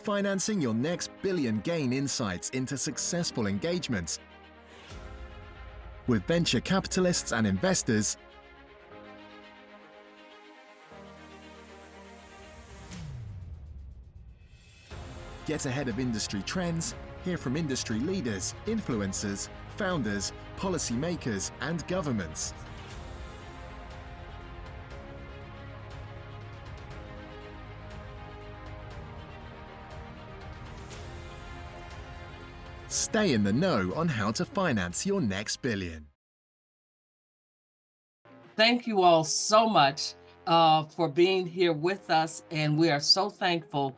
financing your next billion. Gain insights into successful engagements with venture capitalists and investors. Get ahead of industry trends, hear from industry leaders, influencers, founders, policymakers, and governments. Stay in the know on how to finance your next billion. Thank you all so much for being here with us, and we are so thankful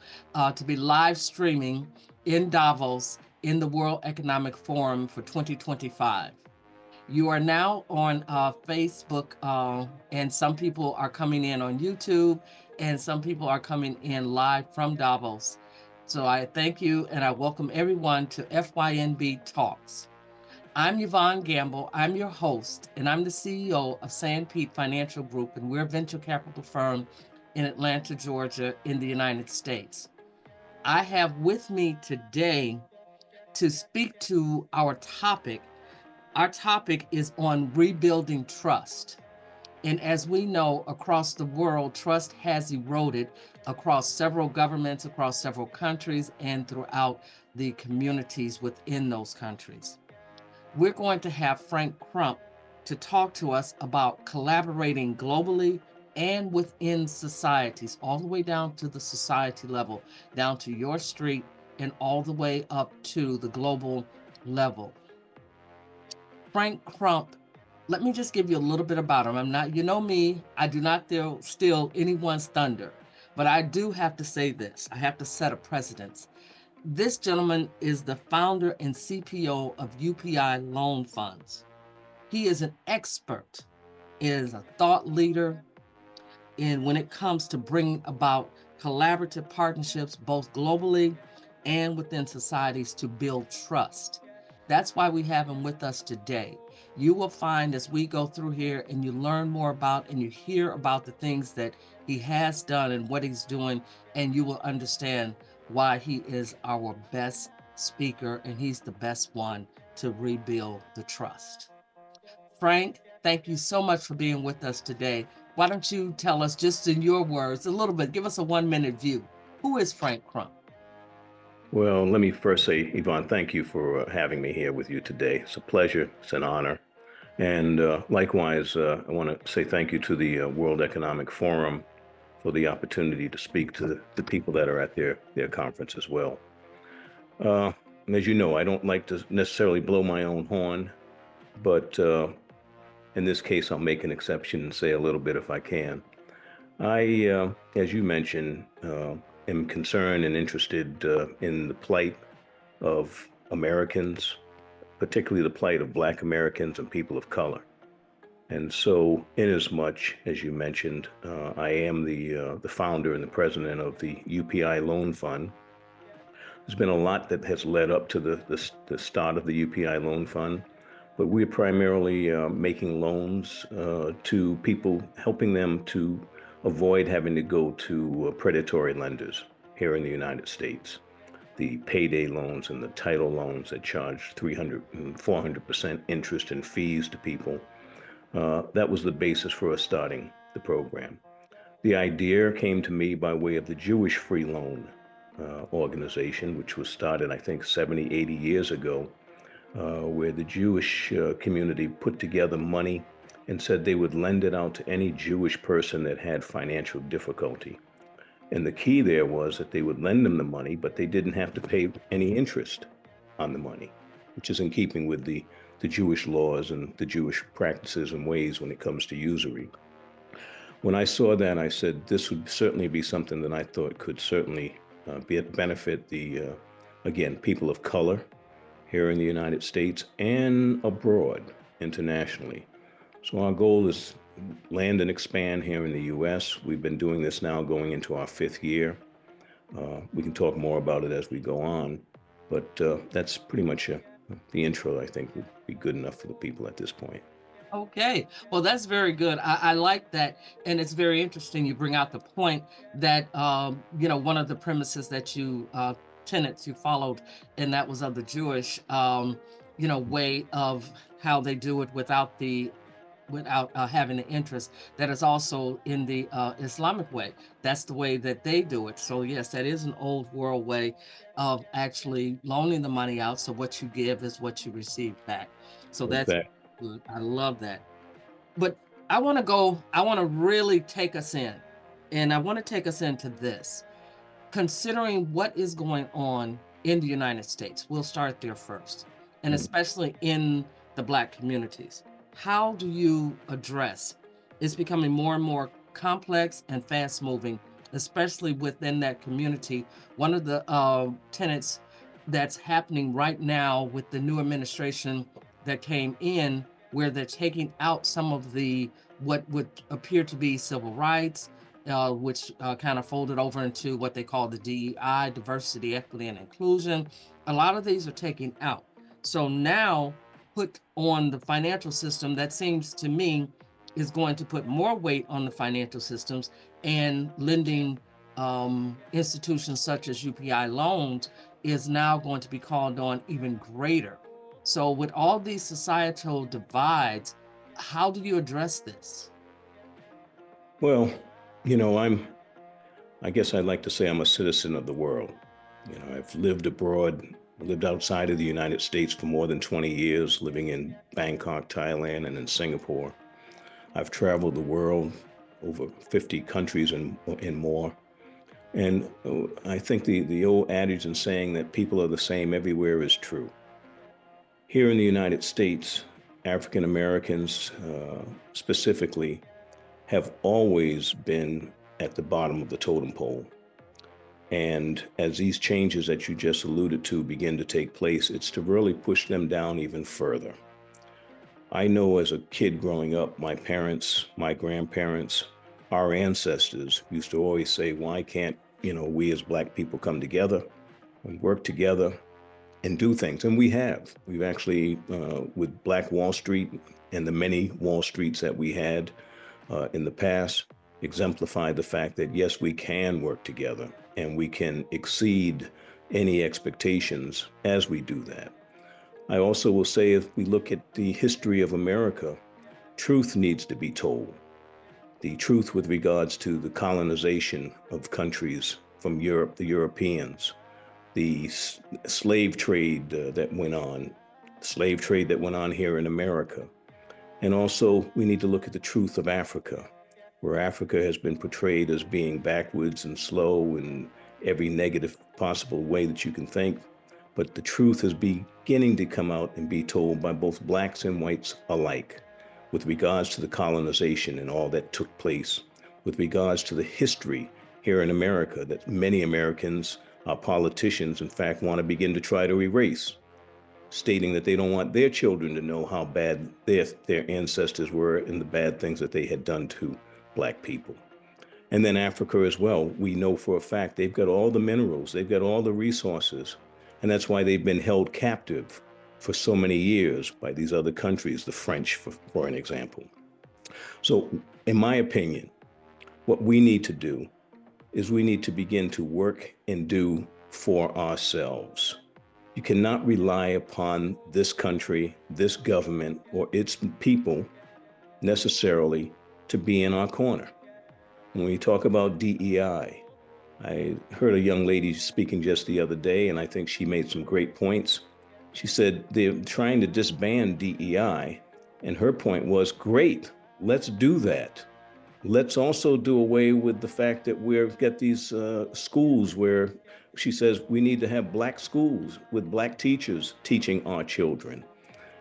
to be live streaming in Davos in the World Economic Forum for 2025. You are now on Facebook, and some people are coming in on YouTube, and some people are coming in live from Davos. So I thank you, and I welcome everyone to FYNB Talks. I'm Yvonne Gamble. I'm your host, and I'm the CEO of Sanpete Financial Group, and we're a venture capital firm in Atlanta, Georgia, in the United States. I have with me today to speak to our topic. Our topic is on rebuilding trust. And as we know, across the world, trust has eroded across several governments, across several countries, and throughout the communities within those countries. We're going to have Frank Crump to talk to us about collaborating globally and within societies, all the way down to the society level, down to your street, and all the way up to the global level. Frank Crump, let me just give you a little bit about him. I'm not, you know me, I do not steal anyone's thunder, but I do have to say this. I have to set a precedence. This gentleman is the founder and CPO of UPI Loan Funds. He is an expert, is a thought leader when it comes to bringing about collaborative partnerships, both globally and within societies, to build trust. That's why we have him with us today. You will find as we go through here and you learn more about and you hear about the things that he has done and what he's doing, and you will understand why he is our best speaker and he's the best one to rebuild the trust. Frank, thank you so much for being with us today. Why don't you tell us, just in your words, a little bit, give us a 1-minute view. Who is Frank Crump? Well, let me first say, Yvonne, thank you for having me here with you today. It's a pleasure. It's an honor. And likewise, I want to say thank you to the World Economic Forum for the opportunity to speak to the people that are at their conference as well. As you know, I don't like to necessarily blow my own horn, but in this case, I'll make an exception and say a little bit if I can. I, as you mentioned, am concerned and interested in the plight of Americans, particularly the plight of Black Americans and people of color. And so, inasmuch as you mentioned, I am the founder and the president of the UPI Loan Fund. There's been a lot that has led up to the start of the UPI Loan Fund, but we're primarily making loans to people, helping them to avoid having to go to predatory lenders here in the United States. The payday loans and the title loans that charge 300 and 400% interest and fees to people. That was the basis for us starting the program. The idea came to me by way of the Jewish Free Loan organization, which was started, I think, 70, 80 years ago, where the Jewish community put together money and said they would lend it out to any Jewish person that had financial difficulty. And the key there was that they would lend them the money, but they didn't have to pay any interest on the money, which is in keeping with the Jewish laws and the Jewish practices and ways when it comes to usury. When I saw that, I said this would certainly be something that I thought could certainly benefit again, people of color here in the United States and abroad, internationally. So our goal is land and expand here in the U.S. We've been doing this now going into our 5th year. We can talk more about it as we go on, but that's pretty much the intro, I think, would be good enough for the people at this point. Okay. Well, that's very good. I like that. And it's very interesting. You bring out the point that, one of the premises that tenets you followed, and that was of the Jewish, way of how they do it without having the interest, that is also in the Islamic way. That's the way that they do it. So yes, that is an old world way of actually loaning the money out. So what you give is what you receive back. So that's Exactly. good. I love that. But I want to really take us in, and I want to take us into this, considering what is going on in the United States. We'll start there first, and especially in the Black communities. How do you address? It's becoming more and more complex and fast moving, especially within that community. One of the tenets that's happening right now with the new administration that came in, where they're taking out some of the what would appear to be civil rights, which kind of folded over into what they call the DEI, diversity, equity, and inclusion. A lot of these are taken out. So now, put on the financial system, that seems to me is going to put more weight on the financial systems, and lending institutions such as UPI loans is now going to be called on even greater. So, with all these societal divides, how do you address this? Well, I guess I'd like to say I'm a citizen of the world. I've lived abroad, lived outside of the United States for more than 20 years, living in Bangkok, Thailand, and in Singapore. I've traveled the world, over 50 countries and more. And I think the old adage and saying that people are the same everywhere is true. Here in the United States, African Americans specifically have always been at the bottom of the totem pole. And as these changes that you just alluded to begin to take place, it's to really push them down even further. I know as a kid growing up, my parents, my grandparents, our ancestors used to always say, why can't, we as Black people come together and work together and do things? And we have. We've actually, with Black Wall Street and the many Wall Streets that we had in the past, exemplified the fact that, yes, we can work together and we can exceed any expectations as we do that. I also will say, if we look at the history of America, truth needs to be told. The truth with regards to the colonization of countries from Europe, the Europeans, the slave trade slave trade that went on here in America. And also, we need to look at the truth of Africa, where Africa has been portrayed as being backwards and slow in every negative possible way that you can think. But the truth is beginning to come out and be told by both Blacks and whites alike, with regards to the colonization and all that took place, with regards to the history here in America that many Americans, politicians, in fact, want to begin to try to erase, stating that they don't want their children to know how bad their ancestors were and the bad things that they had done to Black people. And then Africa as well, we know for a fact they've got all the minerals, they've got all the resources, and that's why they've been held captive for so many years by these other countries, the French, for an example. So, in my opinion, what we need to do is we need to begin to work and do for ourselves. You cannot rely upon this country, this government, or its people necessarily to be in our corner. When we talk about DEI, I heard a young lady speaking just the other day, and I think she made some great points. She said they're trying to disband DEI, and her point was, great, let's do that. Let's also do away with the fact that we've got these schools where she says we need to have Black schools with Black teachers teaching our children,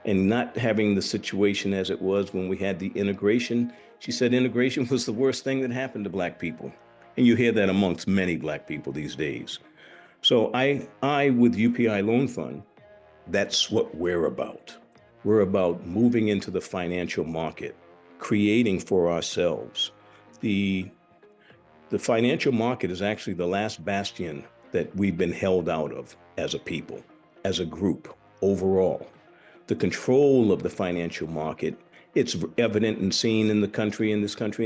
and not having the situation as it was when we had the integration. She said integration was the worst thing that happened to Black people. And you hear that amongst many Black people these days. So I with UPI Loan Fund, that's what we're about. We're about moving into the financial market, creating for ourselves. The financial market is actually the last bastion that we've been held out of as a people, as a group, overall. The control of the financial market It's evident and seen in this country, in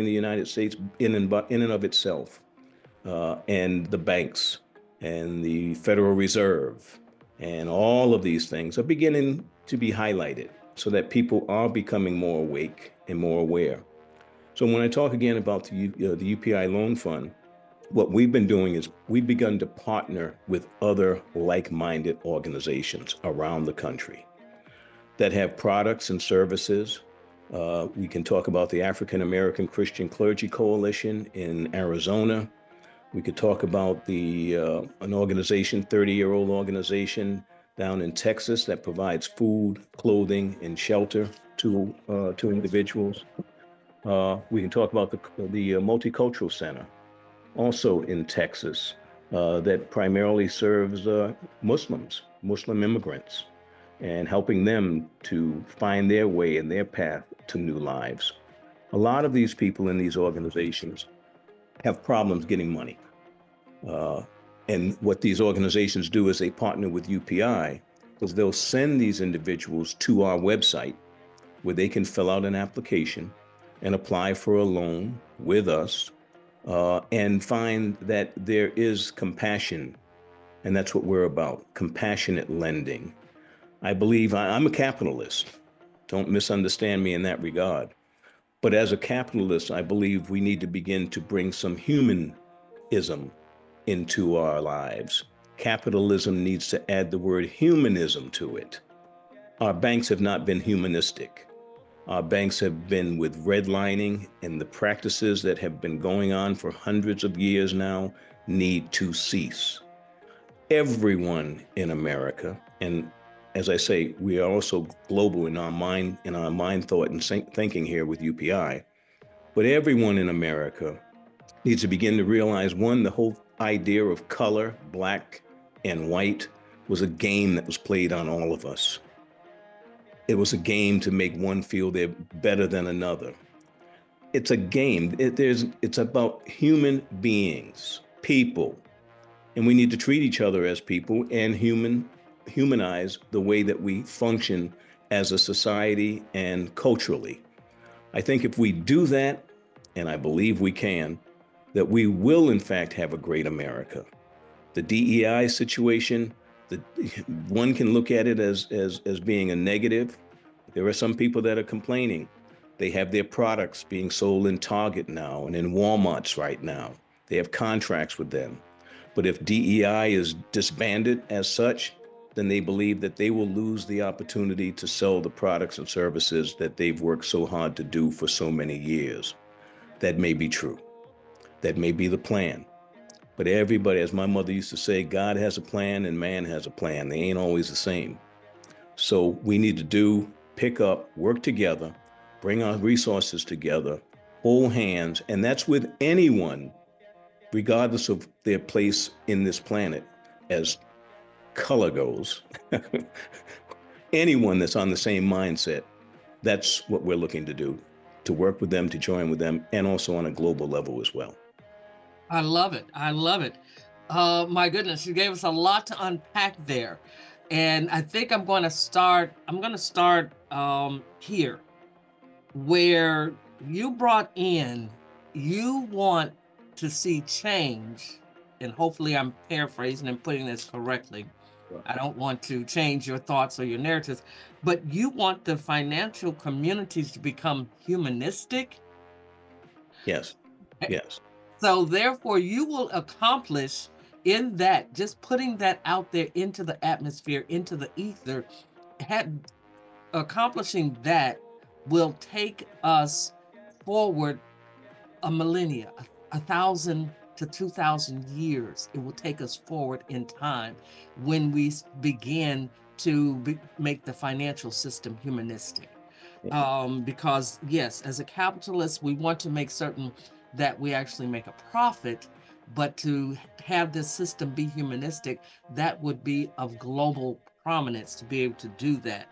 the United States, in and of itself. And the banks and the Federal Reserve and all of these things are beginning to be highlighted so that people are becoming more awake and more aware. So when I talk again about the UPI Loan Fund, what we've been doing is we've begun to partner with other like-minded organizations around the country that have products and services. We can talk about the African American Christian Clergy Coalition in Arizona. We could talk about an organization, 30-year-old organization down in Texas that provides food, clothing, and shelter to individuals. We can talk about the Multicultural Center, also in Texas, that primarily serves Muslim immigrants, and helping them to find their way and their path to new lives. A lot of these people in these organizations have problems getting money. And what these organizations do is they partner with UPI, is they'll send these individuals to our website where they can fill out an application and apply for a loan with us, and find that there is compassion. And that's what we're about, compassionate lending. I believe I'm a capitalist. Don't misunderstand me in that regard. But as a capitalist, I believe we need to begin to bring some humanism into our lives. Capitalism needs to add the word humanism to it. Our banks have not been humanistic. Our banks have been with redlining, and the practices that have been going on for hundreds of years now need to cease. Everyone in America, and as I say, we are also global in our mind thought and thinking here with UPI, but everyone in America needs to begin to realize, one, the whole idea of color, black and white, was a game that was played on all of us. It was a game to make one feel they're better than another. It's a game. It's about human beings, people, and we need to treat each other as people and humanize the way that we function as a society and culturally. I think if we do that, and I believe we can, that we will in fact have a great America. The DEI situation, one can look at it as being a negative. There are some people that are complaining. They have their products being sold in Target now and in Walmart's right now. They have contracts with them. But if DEI is disbanded as such, then they believe that they will lose the opportunity to sell the products and services that they've worked so hard to do for so many years. That may be true. That may be the plan. But everybody, as my mother used to say, God has a plan and man has a plan. They ain't always the same. So we need to pick up, work together, bring our resources together, hold hands, and that's with anyone, regardless of their place in this planet, as color goes. Anyone that's on the same mindset, that's what we're looking to do, to work with them, to join with them, and also on a global level as well. I love it. I love it. My goodness, you gave us a lot to unpack there. And I think I'm going to start here, where you brought in, you want to see change, and hopefully I'm paraphrasing and putting this correctly. I don't want to change your thoughts or your narratives, but you want the financial communities to become humanistic. Yes, yes. So therefore you will accomplish in that, just putting that out there into the atmosphere, into the ether, accomplishing that will take us forward a millennia, 1,000 to 2,000 years. It will take us forward in time when we begin to make the financial system humanistic. Because yes, as a capitalist, we want to make certain that we actually make a profit, but to have this system be humanistic, that would be of global prominence to be able to do that.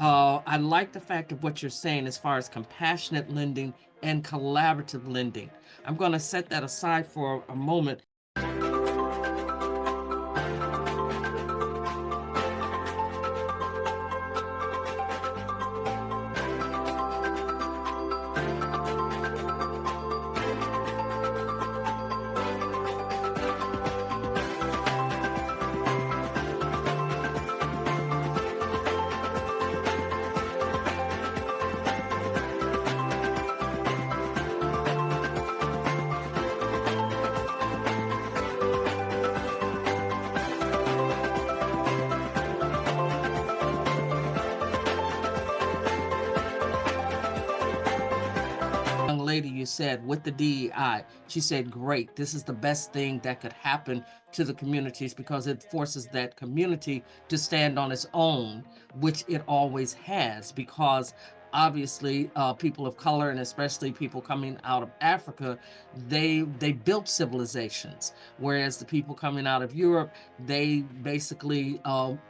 I like the fact of what you're saying as far as compassionate lending and collaborative lending. I'm going to set that aside for a moment. you said with the DEI, she said, great, this is the best thing that could happen to the communities because it forces that community to stand on its own, which it always has, because obviously people of color, and especially people coming out of Africa, they built civilizations, whereas the people coming out of Europe, they basically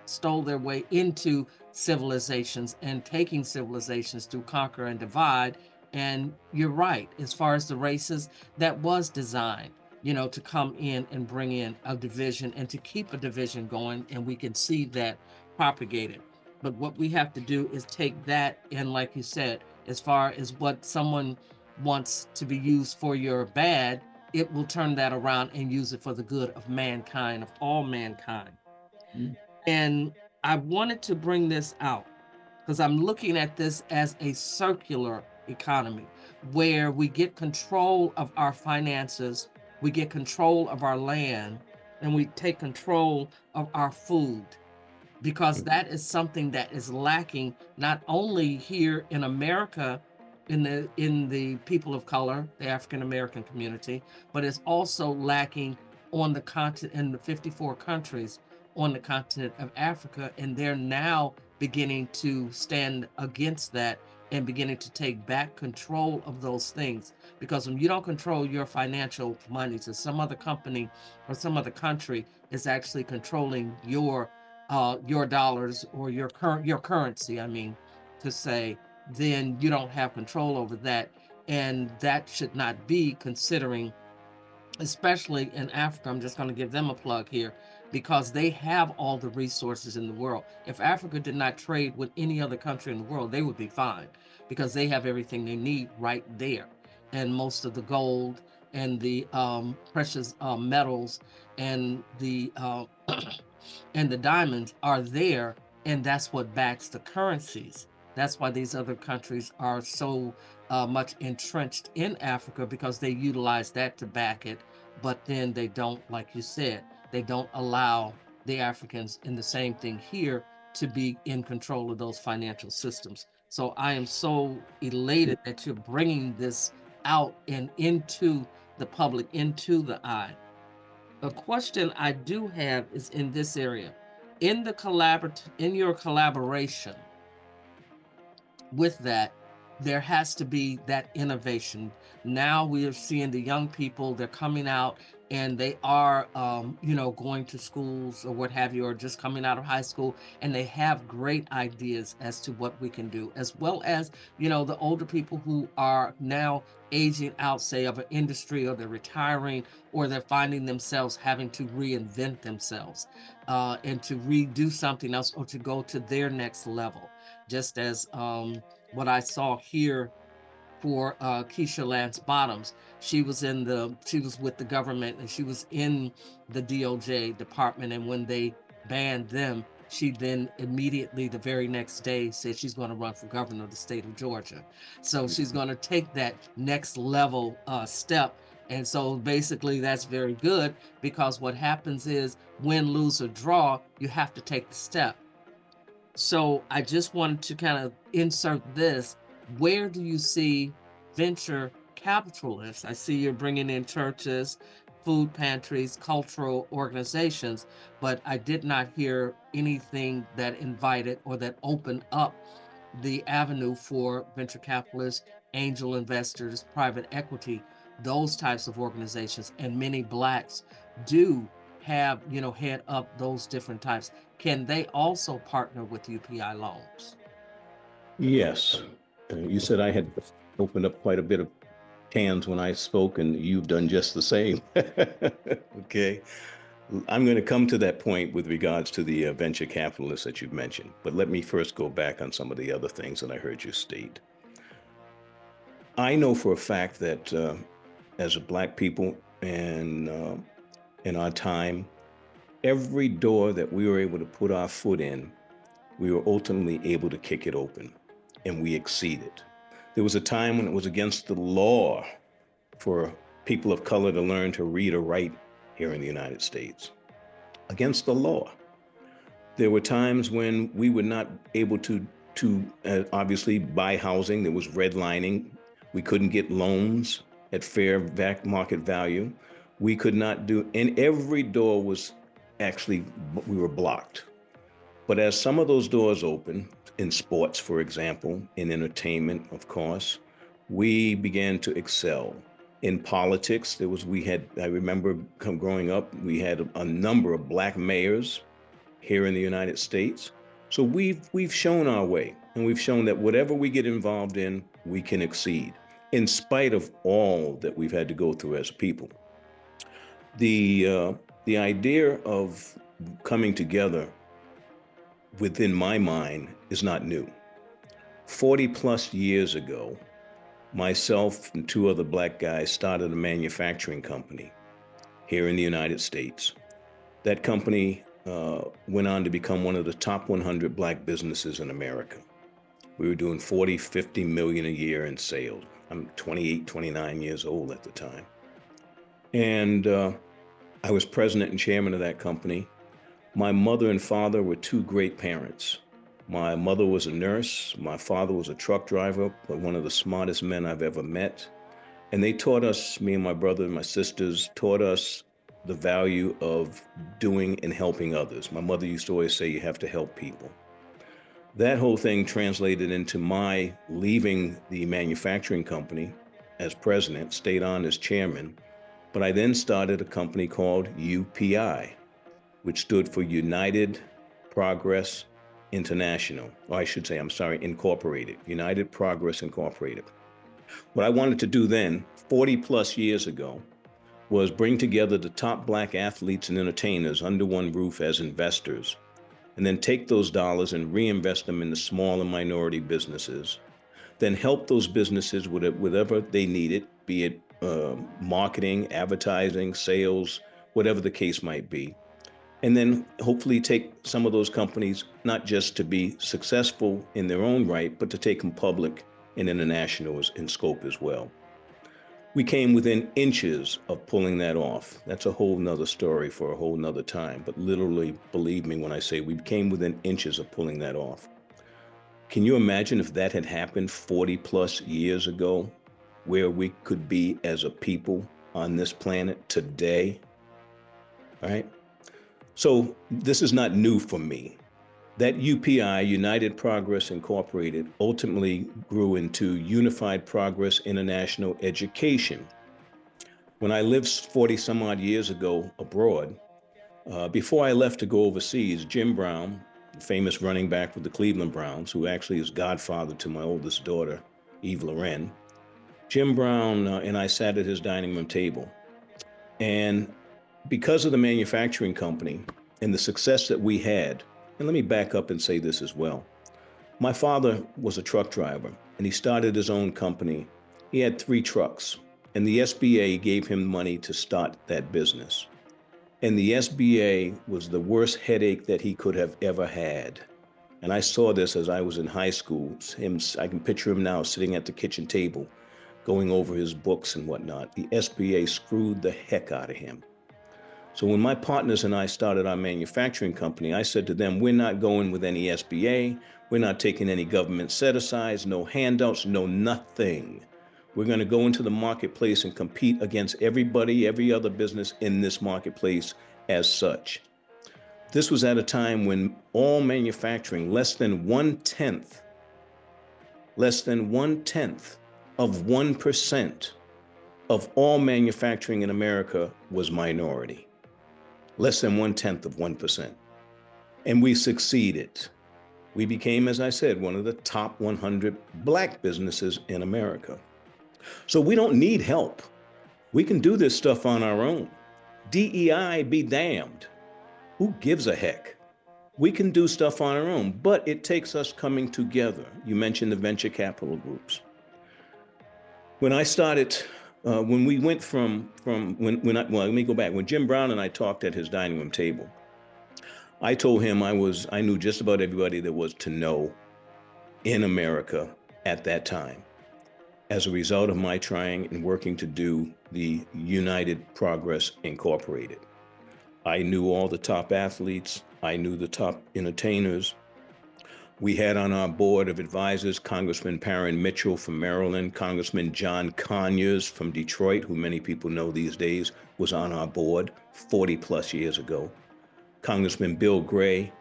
stole their way into civilizations and taking civilizations through conquer and divide. And you're right, as far as the races, that was designed, to come in and bring in a division and to keep a division going, and we can see that propagated. But what we have to do is take that, and like you said, as far as what someone wants to be used for your bad, it will turn that around and use it for the good of mankind, of all mankind. Mm. And I wanted to bring this out because I'm looking at this as a circular economy where we get control of our finances, we get control of our land, and we take control of our food, because that is something that is lacking not only here in America, in the people of color, the African American community, but it's also lacking on the continent, in the 54 countries on the continent of Africa, and they're now beginning to stand against that and beginning to take back control of those things. Because when you don't control your financial money, to some other company or some other country is actually controlling your dollars or your currency, I mean to say, then you don't have control over that. And that should not be, considering, especially in Africa. I'm just going to give them a plug here because they have all the resources in the world. If Africa did not trade with any other country in the world, they would be fine because they have everything they need right there. And most of the gold and the precious metals and the and the diamonds are there, and that's what backs the currencies. That's why these other countries are so much entrenched in Africa, because they utilize that to back it. But then they don't, like you said, they don't allow the Africans, in the same thing here, to be in control of those financial systems. So I am so elated that you're bringing this out and into the public, into the eye. A question I do have is in this area. In your collaboration with that, there has to be that innovation. Now we are seeing the young people, they're coming out and they are, going to schools or what have you, or just coming out of high school, and they have great ideas as to what we can do, as well as, the older people who are now aging out, say, of an industry, or they're retiring, or they're finding themselves having to reinvent themselves and to redo something else, or to go to their next level. Just as what I saw here for Keisha Lance Bottoms. She was with the government, and she was in the DOJ department. And when they banned them, she then immediately, the very next day, said she's going to run for governor of the state of Georgia. So she's going to take that next level step. And so basically that's very good, because what happens is, win, lose, or draw, you have to take the step. So I just wanted to kind of insert this. Where do you see venture capitalists? I see you're bringing in churches, food pantries, cultural organizations, but I did not hear anything that invited or that opened up the avenue for venture capitalists, angel investors, private equity, those types of organizations. And many Blacks do have, head up those different types. Can they also partner with UPI loans? Yes. You said I had opened up quite a bit of cans when I spoke, and you've done just the same. Okay. I'm going to come to that point with regards to the venture capitalists that you've mentioned, but let me first go back on some of the other things that I heard you state. I know for a fact that as a Black people, and in our time, every door that we were able to put our foot in, we were ultimately able to kick it open, and we exceeded. There was a time when it was against the law for people of color to learn to read or write here in the United States. Against the law. There were times when we were not able to obviously buy housing. There was redlining. We couldn't get loans at fair market value. We could not do, and every door was actually, we were blocked. But as some of those doors opened, in sports, for example, in entertainment, of course, we began to excel. In politics, I remember growing up, we had a number of black mayors here in the United States. So we've shown our way, and we've shown that whatever we get involved in, we can exceed, in spite of all that we've had to go through as a people. The idea of coming together within my mind is not new. 40 plus years ago, myself and two other black guys started a manufacturing company here in the United States. That company went on to become one of the top 100 black businesses in America. We were doing 40, 50 million a year in sales. I'm 28, 29 years old at the time. And I was president and chairman of that company. My mother and father were two great parents. My mother was a nurse. My father was a truck driver, but one of the smartest men I've ever met. And they taught us, me and my brother and my sisters, taught us the value of doing and helping others. My mother used to always say, you have to help people. That whole thing translated into my leaving the manufacturing company as president, stayed on as chairman, but I then started a company called UPI, which stood for United Progress International, or I should say, Incorporated, United Progress Incorporated. What I wanted to do then, 40 plus years ago, was bring together the top black athletes and entertainers under one roof as investors, and then take those dollars and reinvest them in the small and minority businesses, then help those businesses with whatever they needed, be it marketing, advertising, sales, whatever the case might be. And then hopefully take some of those companies, not just to be successful in their own right, but to take them public and international in scope as well. We came within inches of pulling that off. That's a whole nother story for a whole nother time, but literally, believe me when I say we came within inches of pulling that off. Can you imagine if that had happened 40 plus years ago, where we could be as a people on this planet today? All right. So this is not new for me. That UPI, United Progress Incorporated, ultimately grew into Unified Progress International Education. When I lived 40 some odd years ago abroad, before I left to go overseas, Jim Brown, the famous running back with the Cleveland Browns, who actually is godfather to my oldest daughter, Eve Loren, Jim Brown and I sat at his dining room table. And because of the manufacturing company and the success that we had, and let me back up and say this as well. My father was a truck driver, and he started his own company. He had 3 trucks, and the SBA gave him money to start that business. And the SBA was the worst headache that he could have ever had. And I saw this as I was in high school. I can picture him now sitting at the kitchen table, going over his books and whatnot. The SBA screwed the heck out of him. So when my partners and I started our manufacturing company, I said to them, we're not going with any SBA. We're not taking any government set-asides, no handouts, no nothing. We're going to go into the marketplace and compete against everybody, every other business in this marketplace as such. This was at a time when all manufacturing, less than 1/10 of 1% of all manufacturing in America was minority. Less than 1/10 of 1%. And we succeeded. We became, as I said, one of the top 100 black businesses in America. So we don't need help. We can do this stuff on our own. DEI be damned. Who gives a heck? We can do stuff on our own, but it takes us coming together. You mentioned the venture capital groups. When I started, when we went let me go back. When Jim Brown and I talked at his dining room table, I told him I knew just about everybody there was to know in America at that time, as a result of my trying and working to do the United Progress Incorporated. I knew all the top athletes. I knew the top entertainers. We had on our board of advisors Congressman Parren Mitchell from Maryland, Congressman John Conyers from Detroit, who many people know these days, was on our board 40 plus years ago. Congressman Bill Gray,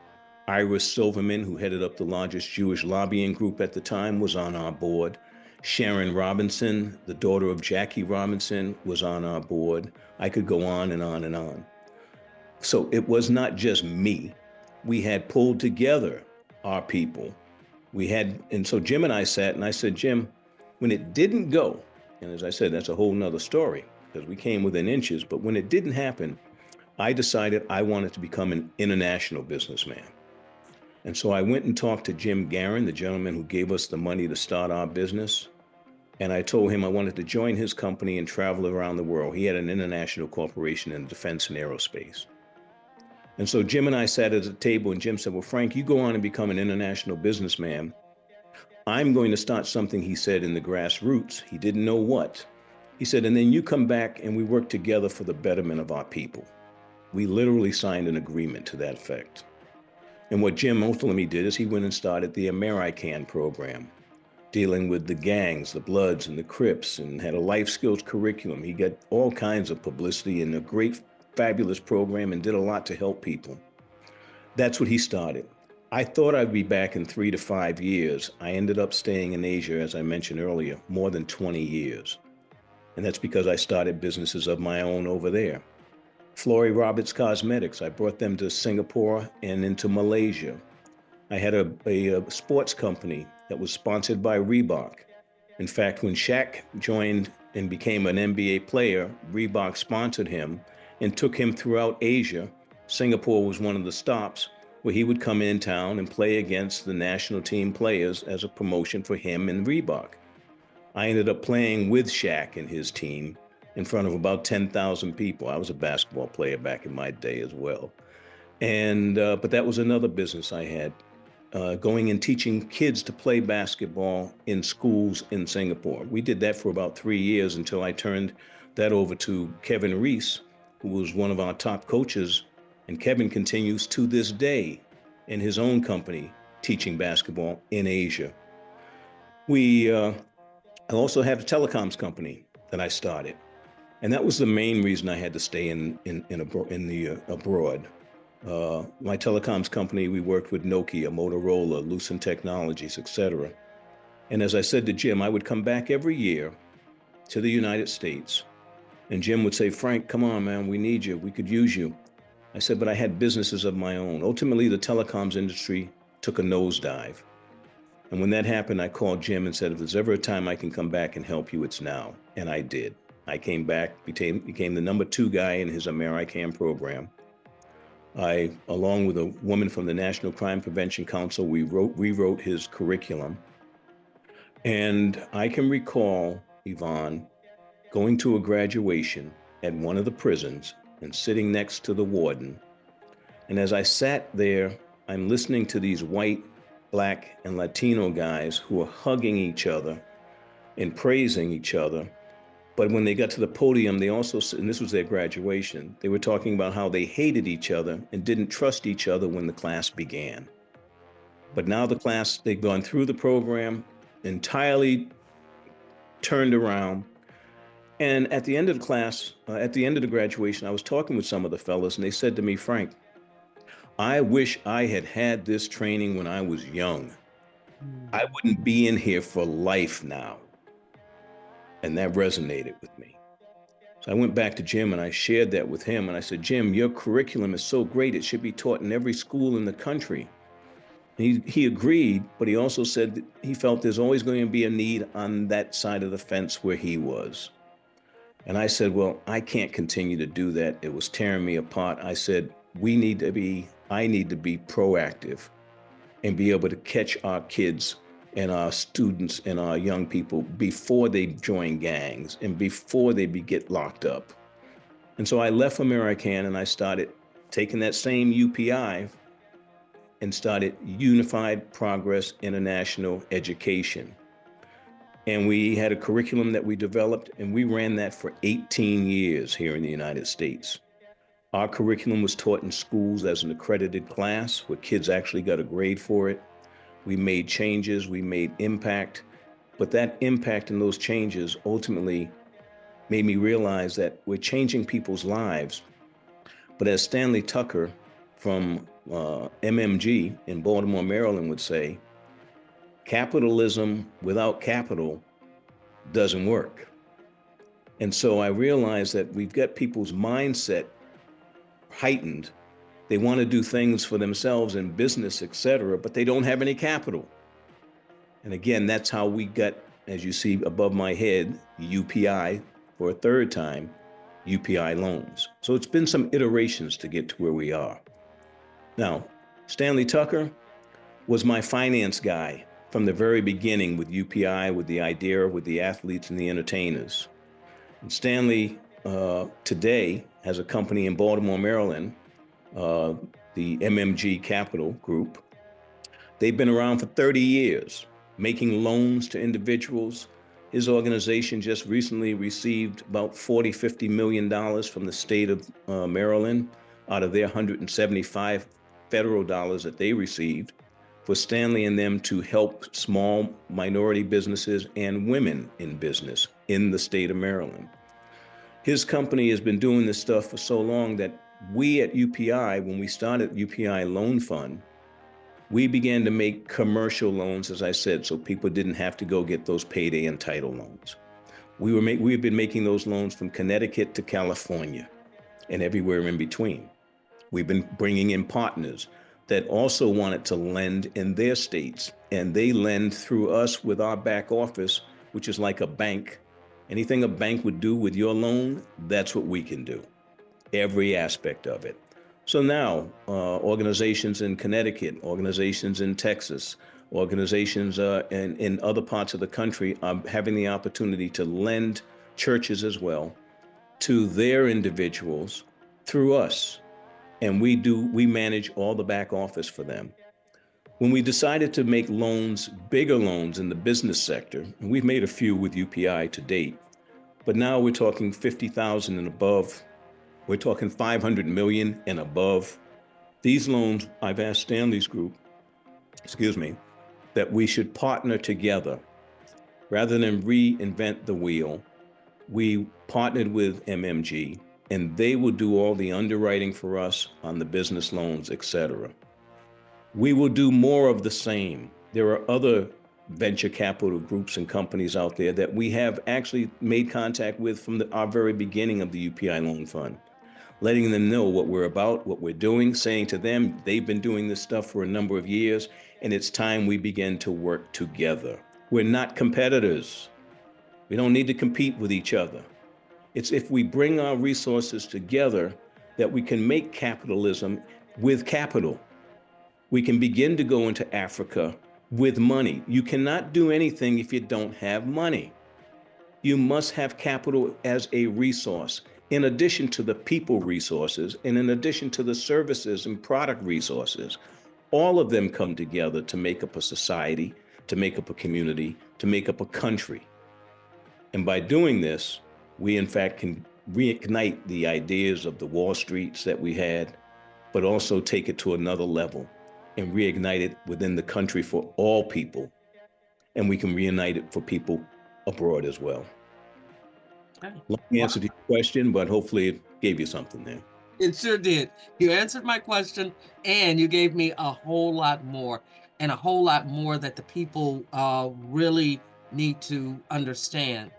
Iris Silverman, who headed up the largest Jewish lobbying group at the time, was on our board. Sharon Robinson, the daughter of Jackie Robinson, was on our board. I could go on and on and on. So it was not just me. We had pulled together our people. And so Jim and I sat and I said, Jim, when it didn't go, and as I said, that's a whole nother story because we came within inches, but when it didn't happen, I decided I wanted to become an international businessman. And so I went and talked to Jim Guerin, the gentleman who gave us the money to start our business. And I told him I wanted to join his company and travel around the world. He had an international corporation in defense and aerospace. And so Jim and I sat at a table and Jim said, well, Frank, you go on and become an international businessman. I'm going to start something, he said, in the grassroots. He didn't know what. He said, and then you come back and we work together for the betterment of our people. We literally signed an agreement to that effect. And what Jim ultimately did is he went and started the AmeriCAN program, dealing with the gangs, the Bloods and the Crips, and had a life skills curriculum. He got all kinds of publicity and a great, fabulous program and did a lot to help people. That's what he started. I thought I'd be back in 3 to 5 years. I ended up staying in Asia, as I mentioned earlier, more than 20 years. And that's because I started businesses of my own over there. Flory Roberts Cosmetics, I brought them to Singapore and into Malaysia. I had a sports company that was sponsored by Reebok. In fact, when Shaq joined and became an NBA player, Reebok sponsored him and took him throughout Asia. Singapore was one of the stops where he would come in town and play against the national team players as a promotion for him and Reebok. I ended up playing with Shaq and his team in front of about 10,000 people. I was a basketball player back in my day as well. But that was another business I had, going and teaching kids to play basketball in schools in Singapore. We did that for about 3 years until I turned that over to Kevin Reese, who was one of our top coaches. And Kevin continues to this day in his own company teaching basketball in Asia. I also have a telecoms company that I started. And that was the main reason I had to stay abroad. My telecoms company, we worked with Nokia, Motorola, Lucent Technologies, etc. And as I said to Jim, I would come back every year to the United States. And Jim would say, Frank, come on, man, we need you. We could use you. I said, but I had businesses of my own. Ultimately, the telecoms industry took a nosedive. And when that happened, I called Jim and said, if there's ever a time I can come back and help you, it's now. And I did. I came back, became the number 2 guy in his AmeriCAN program. I, along with a woman from the National Crime Prevention Council, we rewrote his curriculum. And I can recall, Yvonne, going to a graduation at one of the prisons and sitting next to the warden. And as I sat there, I'm listening to these white, Black, and Latino guys who are hugging each other and praising each other. But when they got to the podium, they also, and this was their graduation, they were talking about how they hated each other and didn't trust each other when the class began. But now the class, they've gone through the program, entirely turned around. And at the end of the class, at the end of the graduation, I was talking with some of the fellas and they said to me, Frank, I wish I had had this training when I was young. I wouldn't be in here for life now. And that resonated with me. So I went back to Jim and I shared that with him. And I said, Jim, your curriculum is so great. It should be taught in every school in the country. And he agreed, but he also said that he felt there's always going to be a need on that side of the fence where he was. And I said, well, I can't continue to do that. It was tearing me apart. I said, I need to be proactive and be able to catch our kids and our students and our young people before they join gangs and before they get locked up. And so I left AmeriCAN and I started taking that same UPI and started Unified Progress International Education. And we had a curriculum that we developed and we ran that for 18 years here in the United States. Our curriculum was taught in schools as an accredited class where kids actually got a grade for it. We made changes, we made impact, but that impact and those changes ultimately made me realize that we're changing people's lives. But as Stanley Tucker from MMG in Baltimore, Maryland would say, capitalism without capital doesn't work. And so I realized that we've got people's mindset heightened. They want to do things for themselves in business, et cetera, but they don't have any capital. And again, that's how we got, as you see above my head, UPI for a third time, UPI loans. So it's been some iterations to get to where we are. Now, Stanley Tucker was my finance guy from the very beginning with UPI, with the idea, with the athletes and the entertainers. And Stanley today has a company in Baltimore, Maryland, the MMG Capital Group. They've been around for 30 years, making loans to individuals. His organization just recently received about $40–50 million from the state of Maryland out of their 175 federal dollars that they received for Stanley and them to help small minority businesses and women in business in the state of Maryland. His company has been doing this stuff for so long that we at UPI, when we started UPI Loan Fund, we began to make commercial loans, as I said, so people didn't have to go get those payday and title loans. We've been making those loans from Connecticut to California and everywhere in between. We've been bringing in partners that also wanted to lend in their states, and they lend through us with our back office, which is like a bank. Anything a bank would do with your loan, that's what we can do, every aspect of it. So now organizations in Connecticut, organizations in Texas, organizations in other parts of the country are having the opportunity to lend, churches as well, to their individuals through us. And we manage all the back office for them. When we decided to make loans, bigger loans in the business sector, and we've made a few with UPI to date, but now we're talking 50,000 and above. We're talking 500 million and above. These loans, I've asked Stanley's group, that we should partner together. Rather than reinvent the wheel, we partnered with MMG, and they will do all the underwriting for us on the business loans, et cetera. We will do more of the same. There are other venture capital groups and companies out there that we have actually made contact with from our very beginning of the UPI Loan Fund, letting them know what we're about, what we're doing, saying to them, they've been doing this stuff for a number of years, and it's time we begin to work together. We're not competitors. We don't need to compete with each other. It's if we bring our resources together that we can make capitalism with capital. We can begin to go into Africa with money. You cannot do anything if you don't have money. You must have capital as a resource, in addition to the people resources, and in addition to the services and product resources. All of them come together to make up a society, to make up a community, to make up a country. And by doing this, we in fact can reignite the ideas of the Wall Streets that we had, but also take it to another level and reignite it within the country for all people. And we can reunite it for people abroad as well. Okay. Long answer to your question, but hopefully it gave you something there. It sure did. You answered my question, and you gave me a whole lot more, and a whole lot more that the people really need to understand.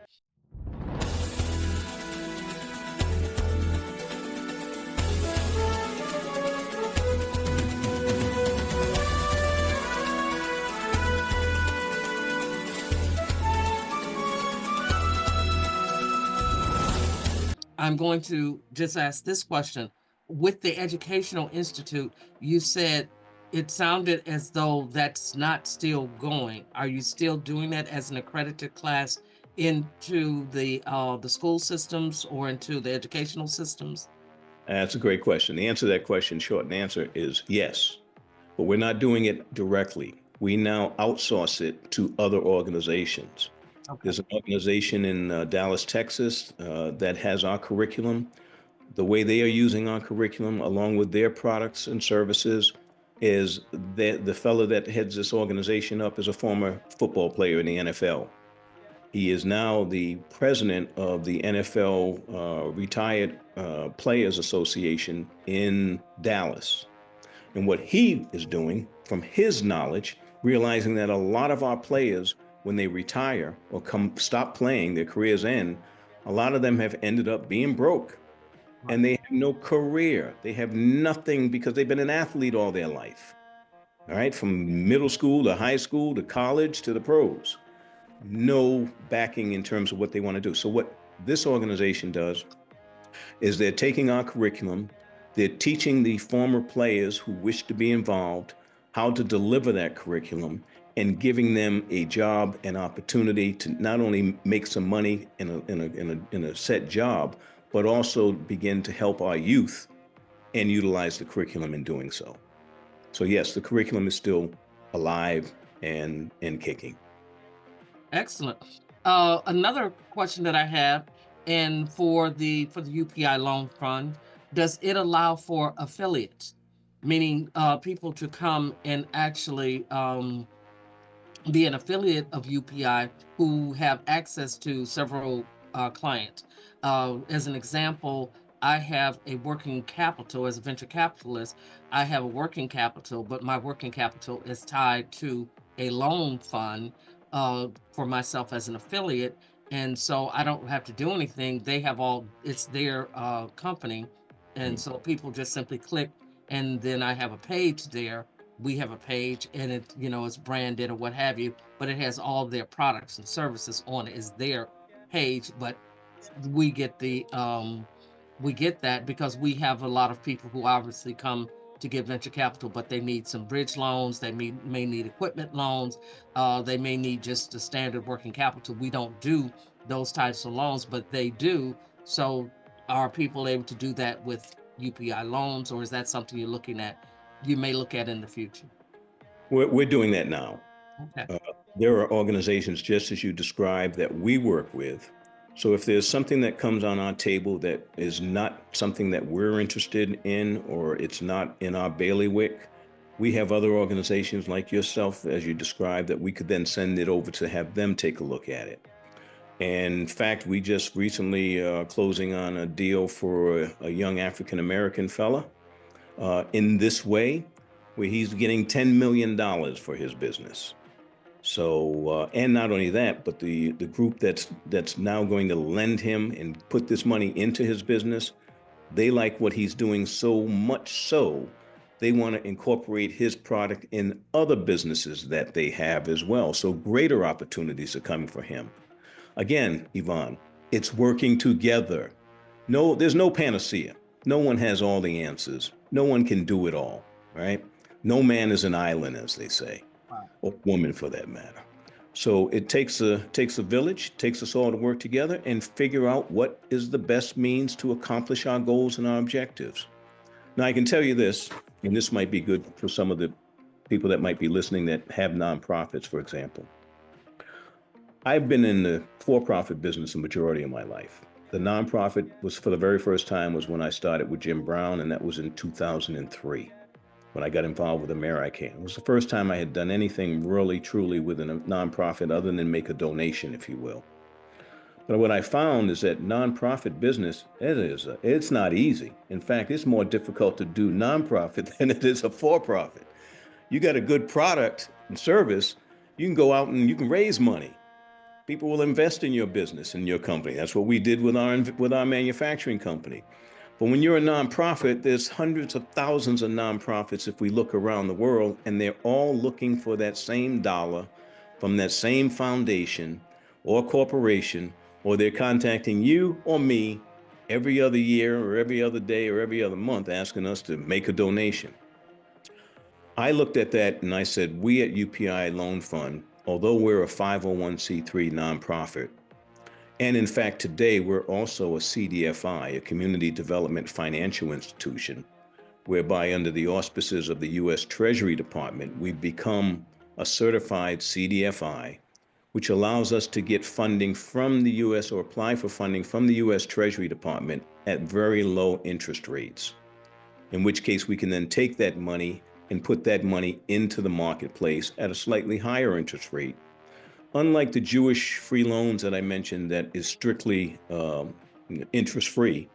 I'm going to just ask this question. With the Educational Institute, you said it sounded as though that's not still going. Are you still doing that as an accredited class into the school systems or into the educational systems? That's a great question. The answer to that question, short answer, is yes. But we're not doing it directly. We now outsource it to other organizations. Okay. There's an organization in Dallas, Texas, that has our curriculum. The way they are using our curriculum, along with their products and services, is the fellow that heads this organization up is a former football player in the NFL. He is now the president of the NFL Retired Players Association in Dallas. And what he is doing from his knowledge, realizing that a lot of our players, when they retire or stop playing, their careers end, a lot of them have ended up being broke and they have no career. They have nothing because they've been an athlete all their life. All right, from middle school to high school to college to the pros. No backing in terms of what they want to do. So what this organization does is they're taking our curriculum, they're teaching the former players who wish to be involved how to deliver that curriculum and giving them a job and opportunity to not only make some money in a set job, but also begin to help our youth and utilize the curriculum in doing so. So yes, the curriculum is still alive and kicking. Excellent. Another question that I have, and for the UPI Loan Fund, does it allow for affiliates, meaning people to come and actually be an affiliate of UPI who have access to several clients? As an example, I have a working capital as a venture capitalist. I have a working capital, but my working capital is tied to a loan fund for myself as an affiliate. And so I don't have to do anything. They have it's their company. And so people just simply click, and then I have a page there. We have a page, and it, it's branded or what have you, but it has all their products and services on it. Is their page, but we get that because we have a lot of people who obviously come to get venture capital, but they need some bridge loans, they may need equipment loans, they may need just a standard working capital. We don't do those types of loans, but they do. So are people able to do that with UPI loans, or is that something you may look at in the future? We're doing that now. Okay. There are organizations, just as you described, that we work with. So if there's something that comes on our table that is not something that we're interested in, or it's not in our bailiwick, we have other organizations like yourself, as you described, that we could then send it over to have them take a look at it. And in fact, we just recently closing on a deal for a young African-American fella in this way, where he's getting $10 million for his business. So, and not only that, but the group that's now going to lend him and put this money into his business, they like what he's doing so much so they want to incorporate his product in other businesses that they have as well. So greater opportunities are coming for him. Again, Yvonne, it's working together. No, there's no panacea. No one has all the answers. No one can do it all, right? No man is an island, as they say, or woman for that matter. So it takes a village, takes us all to work together and figure out what is the best means to accomplish our goals and our objectives. Now, I can tell you this, and this might be good for some of the people that might be listening that have nonprofits, for example. I've been in the for-profit business the majority of my life. The nonprofit was, for the very first time, was when I started with Jim Brown, and that was in 2003. When I got involved with American. It was the first time I had done anything really, truly within a nonprofit other than make a donation, if you will. But what I found is that nonprofit business, it's not easy. In fact, it's more difficult to do nonprofit than it is a for-profit. You got a good product and service, you can go out and you can raise money. People will invest in your business and your company. That's what we did with our manufacturing company. But when you're a nonprofit, there's hundreds of thousands of nonprofits if we look around the world, and they're all looking for that same dollar from that same foundation or corporation, or they're contacting you or me every other year or every other day or every other month asking us to make a donation. I looked at that and I said, we at UPI Loan Fund, although we're a 501c3 nonprofit, and in fact, today we're also a CDFI, a Community Development Financial Institution, whereby under the auspices of the U.S. Treasury Department, we've become a certified CDFI, which allows us to get funding from the U.S. or apply for funding from the U.S. Treasury Department at very low interest rates, in which case we can then take that money and put that money into the marketplace at a slightly higher interest rate. Unlike the Jewish free loans that I mentioned that is strictly interest-free,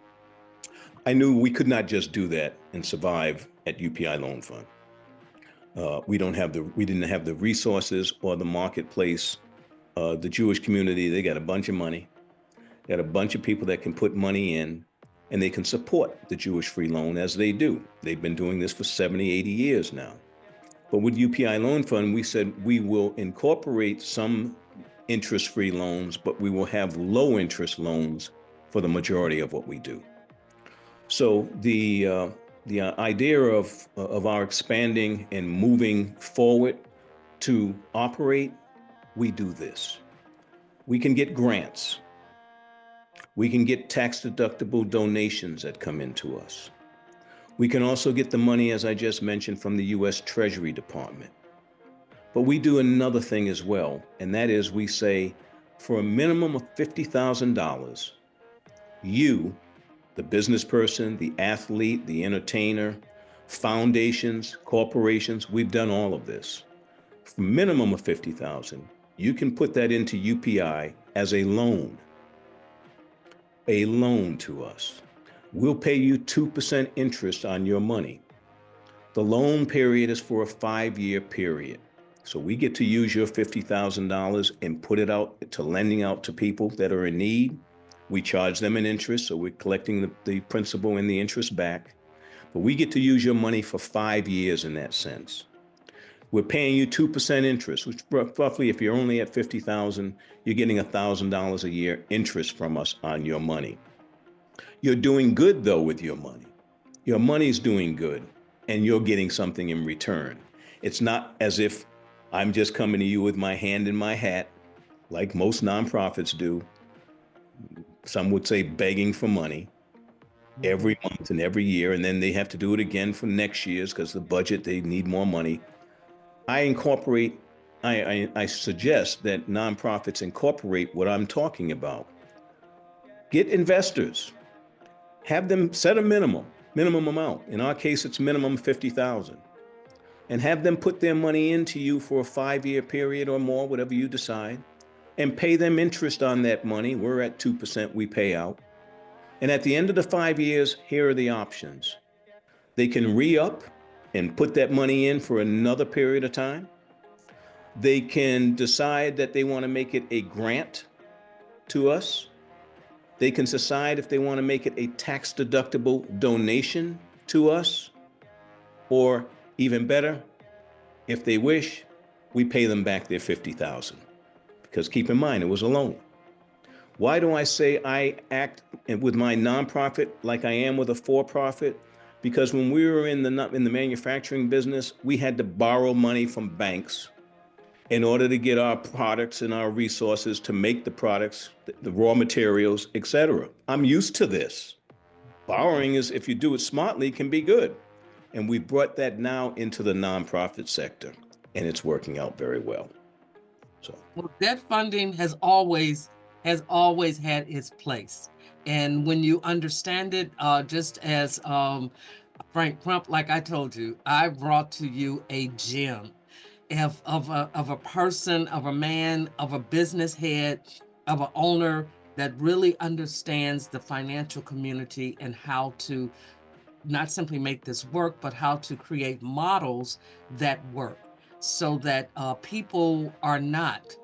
I knew we could not just do that and survive at UPI Loan Fund. We didn't have the resources or the marketplace. The Jewish community, they got a bunch of money. They got a bunch of people that can put money in, and they can support the Jewish free loan as they do. They've been doing this for 70, 80 years now. But with UPI Loan Fund, we said we will incorporate some interest-free loans, but we will have low interest loans for the majority of what we do. So the idea of our expanding and moving forward to operate, we do this. We can get grants. We can get tax-deductible donations that come into us. We can also get the money, as I just mentioned, from the U.S. Treasury Department. But we do another thing as well, and that is we say, for a minimum of $50,000, you, the business person, the athlete, the entertainer, foundations, corporations, we've done all of this. For a minimum of $50,000, you can put that into UPI as a loan to us. We'll pay you 2% interest on your money. The loan period is for a 5-year period. So we get to use your $50,000 and put it out to lending out to people that are in need. We charge them an interest, so we're collecting the principal and the interest back. But we get to use your money for 5 years in that sense. We're paying you 2% interest, which roughly, if you're only at $50,000, you're getting $1,000 a year interest from us on your money. You're doing good, though, with your money. Your money's doing good, and you're getting something in return. It's not as if I'm just coming to you with my hand in my hat, like most nonprofits do. Some would say begging for money every month and every year, and then they have to do it again for next year's because the budget, they need more money. I suggest that nonprofits incorporate what I'm talking about. Get investors. Have them set a minimum amount. In our case, it's minimum $50,000. And have them put their money into you for a 5-year period or more, whatever you decide, and pay them interest on that money. We're at 2% we pay out. And at the end of the 5 years, here are the options. They can re-up and put that money in for another period of time. They can decide that they want to make it a grant to us. They can decide if they want to make it a tax-deductible donation to us, or even better, if they wish, we pay them back their $50,000. Because keep in mind, it was a loan. Why do I say I act with my nonprofit like I am with a for-profit? Because when we were in the manufacturing business, we had to borrow money from banks in order to get our products and our resources to make the products, the raw materials, etc. I'm used to this. Borrowing is, if you do it smartly, can be good. And we brought that now into the nonprofit sector, and it's working out very well. Well, debt funding has always had its place. And when you understand it, just as Frank Crump, like I told you, I brought to you a gem of a person, of a man, of a business head, of an owner that really understands the financial community and how to not simply make this work, but how to create models that work so that people are not.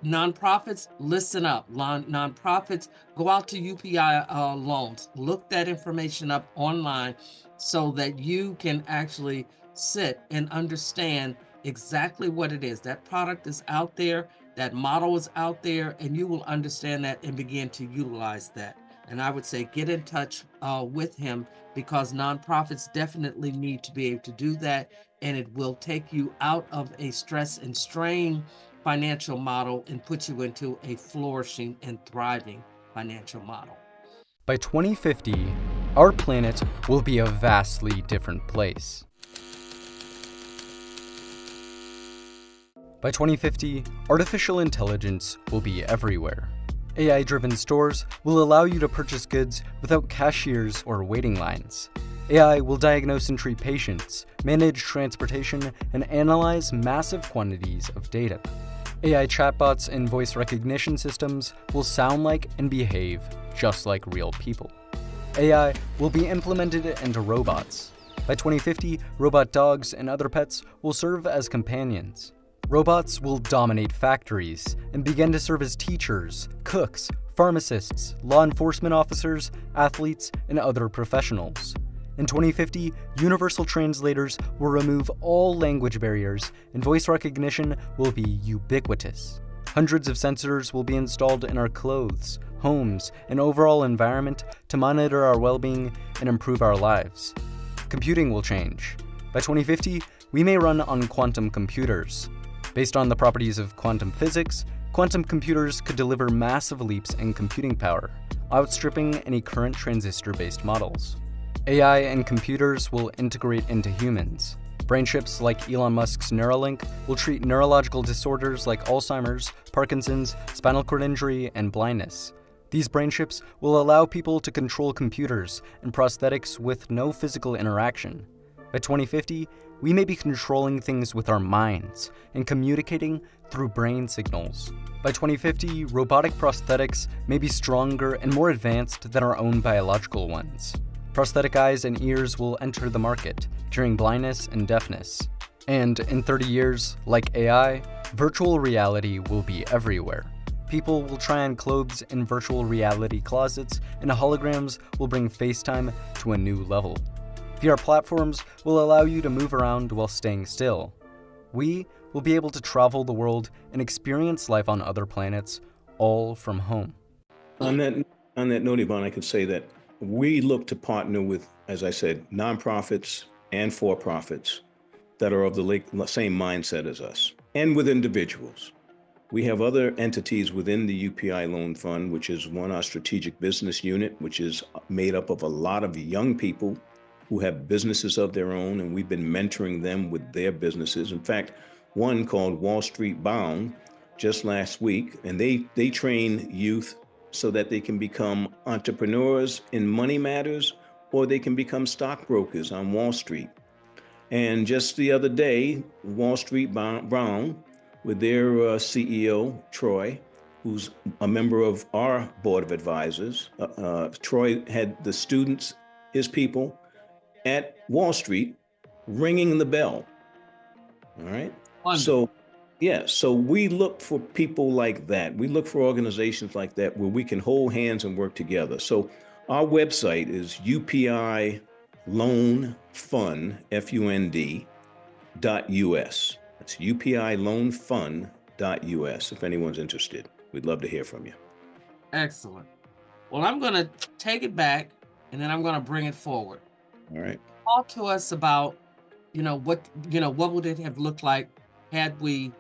Nonprofits, listen up. Nonprofits, go out to UPI loans. Look that information up online so that you can actually sit and understand exactly what it is. That product is out there, that model is out there, and you will understand that and begin to utilize that. And I would say get in touch with him, because nonprofits definitely need to be able to do that, and it will take you out of a stress and strain financial model and put you into a flourishing and thriving financial model. By 2050, our planet will be a vastly different place. By 2050, artificial intelligence will be everywhere. AI-driven stores will allow you to purchase goods without cashiers or waiting lines. AI will diagnose and treat patients, manage transportation, and analyze massive quantities of data. AI chatbots and voice recognition systems will sound like and behave just like real people. AI will be implemented into robots. By 2050, robot dogs and other pets will serve as companions. Robots will dominate factories and begin to serve as teachers, cooks, pharmacists, law enforcement officers, athletes, and other professionals. In 2050, universal translators will remove all language barriers and voice recognition will be ubiquitous. Hundreds of sensors will be installed in our clothes, homes, and overall environment to monitor our well-being and improve our lives. Computing will change. By 2050, we may run on quantum computers. Based on the properties of quantum physics, quantum computers could deliver massive leaps in computing power, outstripping any current transistor-based models. AI and computers will integrate into humans. Brain chips like Elon Musk's Neuralink will treat neurological disorders like Alzheimer's, Parkinson's, spinal cord injury, and blindness. These brain chips will allow people to control computers and prosthetics with no physical interaction. By 2050, we may be controlling things with our minds and communicating through brain signals. By 2050, robotic prosthetics may be stronger and more advanced than our own biological ones. Prosthetic eyes and ears will enter the market, curing blindness and deafness. And in 30 years, like AI, virtual reality will be everywhere. People will try on clothes in virtual reality closets, and holograms will bring FaceTime to a new level. VR platforms will allow you to move around while staying still. We will be able to travel the world and experience life on other planets, all from home. On that note, Yvonne, I could say that we look to partner with, as I said, nonprofits and for-profits that are of the same mindset as us, and with individuals. We have other entities within the UPI Loan Fund, which is our strategic business unit, which is made up of a lot of young people who have businesses of their own, and we've been mentoring them with their businesses. In fact, one called Wall Street Bound just last week, and they train youth so that they can become entrepreneurs in money matters, or they can become stockbrokers on Wall Street. And just the other day, Wall Street Bound, with their CEO, Troy, who's a member of our board of advisors, Troy had the students, his people, at Wall Street ringing the bell. All right. Wonderful. So we look for people like that. We look for organizations like that where we can hold hands and work together. So our website is UPI Loan Fund, FUND.US. It's UPI Loan Fund.US. If anyone's interested, we'd love to hear from you. Excellent. Well, I'm going to take it back and then I'm going to bring it forward. All right. Talk to us about, what would it have looked like had we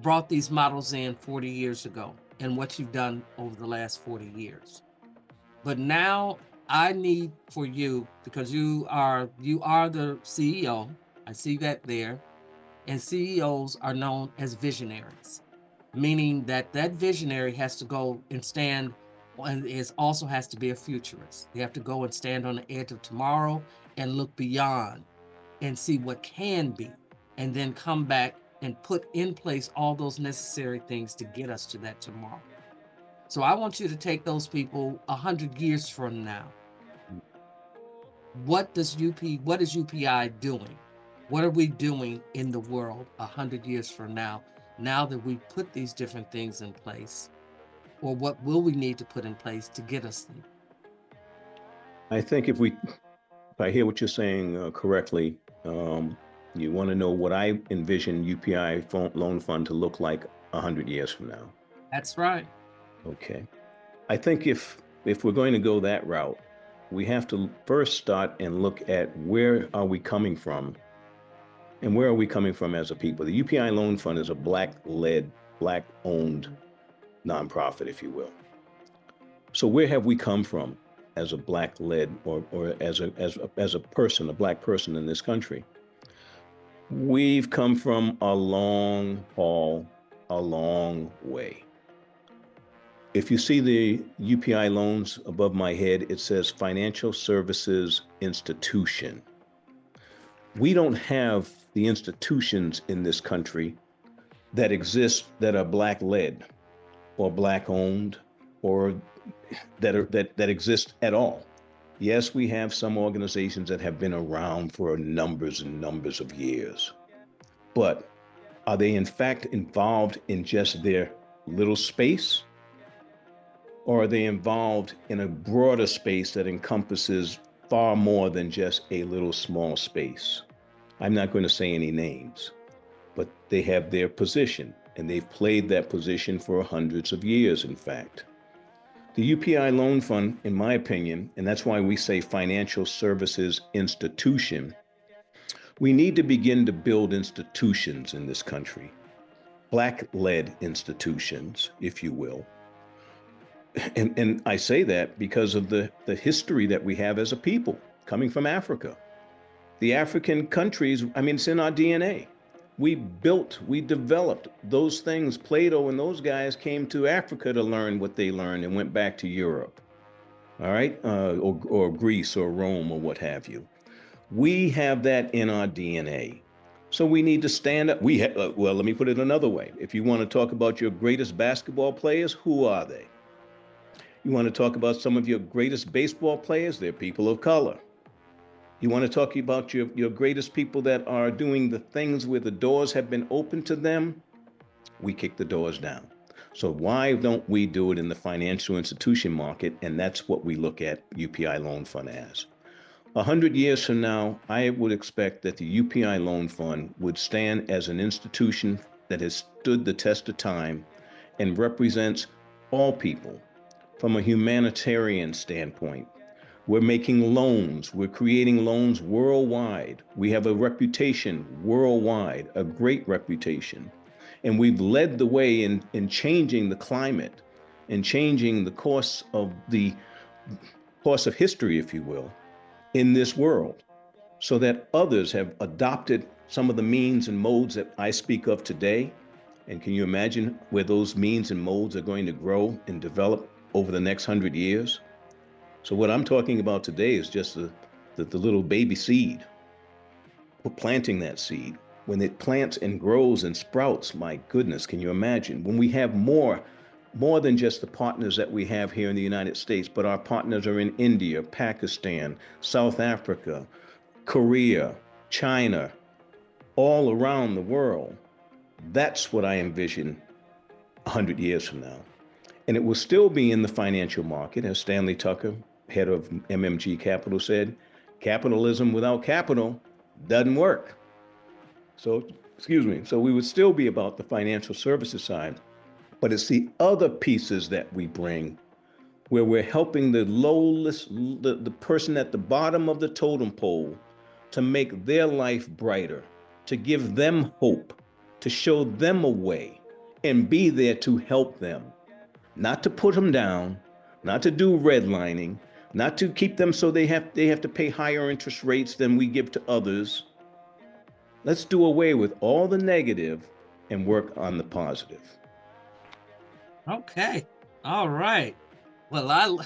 brought these models in 40 years ago and what you've done over the last 40 years. But now I need for you, because you are the CEO. I see that there. And CEOs are known as visionaries, meaning that visionary has to go and stand, and also has to be a futurist. They have to go and stand on the edge of tomorrow and look beyond and see what can be, and then come back and put in place all those necessary things to get us to that tomorrow. So I want you to take those people 100 years from now. What is UPI doing? What are we doing in the world 100 years from now that we put these different things in place? Or what will we need to put in place to get us there? I think if I hear what you're saying correctly, you want to know what I envision UPI Loan Fund to look like 100 years from now. That's right. Okay. I think if we're going to go that route, we have to first start and look at where are we coming from, and where are we coming from as a people. The UPI Loan Fund is a Black-led, Black-owned nonprofit, if you will. So where have we come from as a Black-led or as a person, a Black person in this country? We've come from a long haul, a long way. if you see the UPI loans above my head, it says Financial Services Institution. We don't have the institutions in this country that exist that are Black led or Black owned or that exist at all. Yes, we have some organizations that have been around for numbers and numbers of years, but are they in fact involved in just their little space? Or are they involved in a broader space that encompasses far more than just a little small space? I'm not going to say any names, but they have their position, and they've played that position for hundreds of years, in fact. The UPI Loan Fund, in my opinion, and that's why we say Financial Services Institution, we need to begin to build institutions in this country, Black-led institutions, if you will. And I say that because of the history that we have as a people coming from Africa. The African countries, I mean, it's in our DNA. We developed those things. Plato and those guys came to Africa to learn what they learned and went back to Europe, all right, or Greece or Rome or what have you. We have that in our DNA. So we need to stand up. Well, let me put it another way. If you want to talk about your greatest basketball players, who are they? You want to talk about some of your greatest baseball players? They're people of color. You want to talk about your greatest people that are doing the things where the doors have been open to them? We kick the doors down. So why don't we do it in the financial institution market? And that's what we look at UPI Loan Fund as. 100 years from now, I would expect that the UPI Loan Fund would stand as an institution that has stood the test of time and represents all people from a humanitarian standpoint. We're making loans. We're creating loans worldwide. We have a reputation worldwide, a great reputation. And we've led the way in changing the climate and changing the course of history, if you will, in this world, so that others have adopted some of the means and modes that I speak of today. And can you imagine where those means and modes are going to grow and develop over the next 100 years? So what I'm talking about today is just the little baby seed. We're planting that seed. When it plants and grows and sprouts, my goodness, can you imagine? When we have more than just the partners that we have here in the United States, but our partners are in India, Pakistan, South Africa, Korea, China, all around the world. That's what I envision 100 years from now. And it will still be in the financial market, as Stanley Tucker, head of MMG Capital, said, capitalism without capital doesn't work. So we would still be about the financial services side, but it's the other pieces that we bring where we're helping the lowest, the person at the bottom of the totem pole to make their life brighter, to give them hope, to show them a way and be there to help them, not to put them down, not to do redlining, not to keep them so they have to pay higher interest rates than we give to others. Let's do away with all the negative and work on the positive. Okay. All right. Well,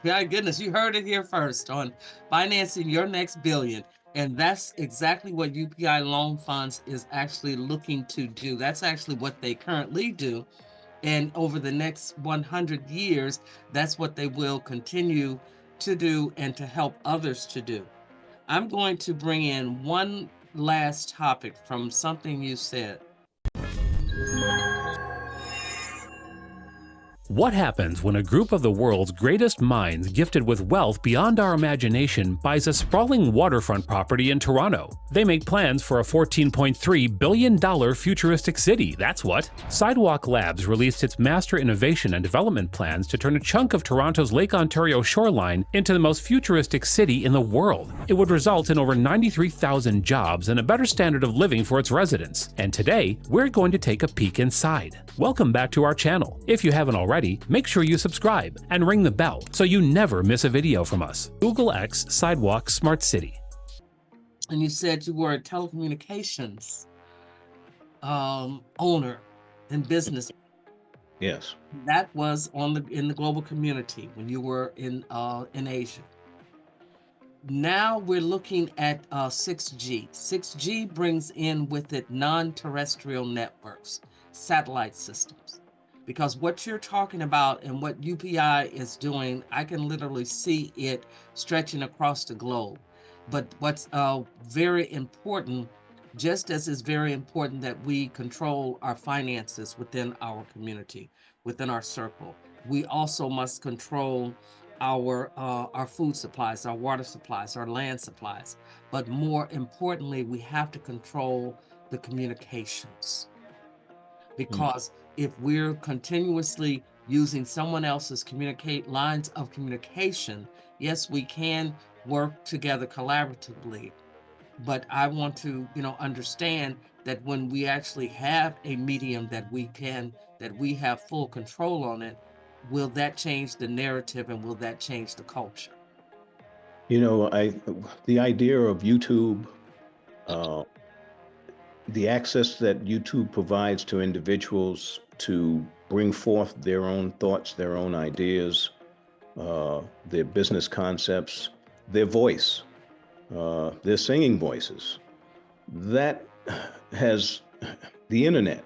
my goodness, you heard it here first on financing your next billion. And that's exactly what UPI Loan Funds is actually looking to do. That's actually what they currently do. And over the next 100 years, that's what they will continue to do and to help others to do. I'm going to bring in one last topic from something you said. What happens when a group of the world's greatest minds gifted with wealth beyond our imagination buys a sprawling waterfront property in Toronto? They make plans for a $14.3 billion futuristic city, that's what. Sidewalk Labs released its Master Innovation and Development plans to turn a chunk of Toronto's Lake Ontario shoreline into the most futuristic city in the world. It would result in over 93,000 jobs and a better standard of living for its residents. And today, we're going to take a peek inside. Welcome back to our channel. If you haven't already, make sure you subscribe and ring the bell so you never miss a video from us. Google X Sidewalk Smart City. And you said you were a telecommunications owner and business. Yes. That was in the global community when you were in Asia. Now we're looking at 6G. 6G brings in with it non-terrestrial networks, satellite systems. Because what you're talking about and what UPI is doing, I can literally see it stretching across the globe. But what's very important, just as it's very important that we control our finances within our community, within our circle, we also must control our food supplies, our water supplies, our land supplies. But more importantly, we have to control the communications, Mm. because if we're continuously using someone else's communicate lines of communication, yes, we can work together collaboratively. But I want to, understand that when we actually have a medium that we have full control on it, will that change the narrative and will that change the culture? You know, the idea of YouTube, uh, the access that YouTube provides to individuals to bring forth their own thoughts, their own ideas, their business concepts, their voice, their singing voices. That has the internet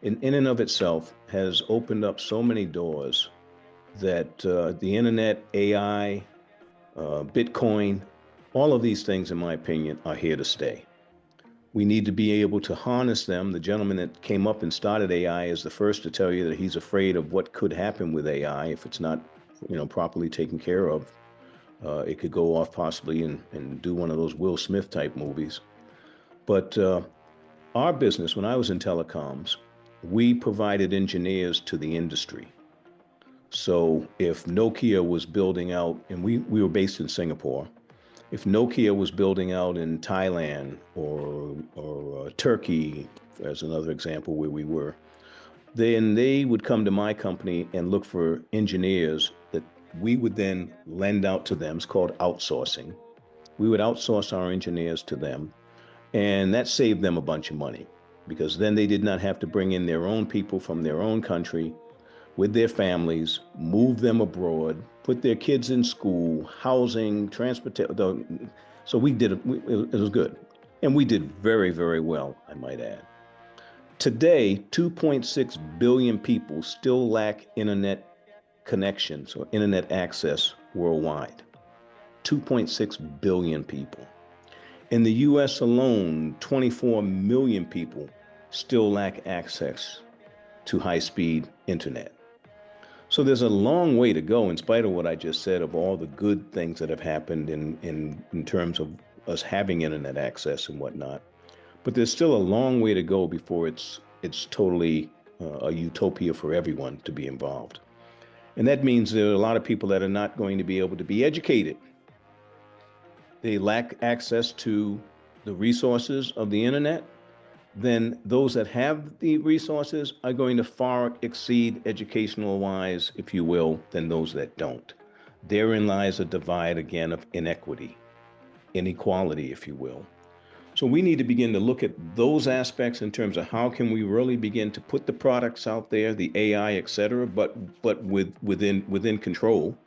in and of itself has opened up so many doors that the internet, AI, Bitcoin, all of these things, in my opinion, are here to stay. We need to be able to harness them. The gentleman that came up and started AI is the first to tell you that he's afraid of what could happen with AI if it's not, properly taken care of. It could go off possibly and do one of those Will Smith type movies. But our business, when I was in telecoms, we provided engineers to the industry. So if Nokia was building out, and we were based in Singapore, if Nokia was building out in Thailand or Turkey, as another example where we were, then they would come to my company and look for engineers that we would then lend out to them. It's called outsourcing. We would outsource our engineers to them, and that saved them a bunch of money because then they did not have to bring in their own people from their own country with their families, move them abroad, put their kids in school, housing, transportation. So we did it. It was good. And we did very, very well, I might add. Today, 2.6 billion people still lack internet connections or internet access worldwide. 2.6 billion people. In the US alone, 24 million people still lack access to high speed internet. So there's a long way to go, in spite of what I just said, of all the good things that have happened in terms of us having internet access and whatnot. But there's still a long way to go before it's totally a utopia for everyone to be involved. And that means there are a lot of people that are not going to be able to be educated. They lack access to the resources of the internet. Then those that have the resources are going to far exceed educational wise, if you will, than those that don't. Therein lies a divide again of inequity, inequality, if you will. So we need to begin to look at those aspects in terms of how can we really begin to put the products out there, the AI, et cetera, but within control,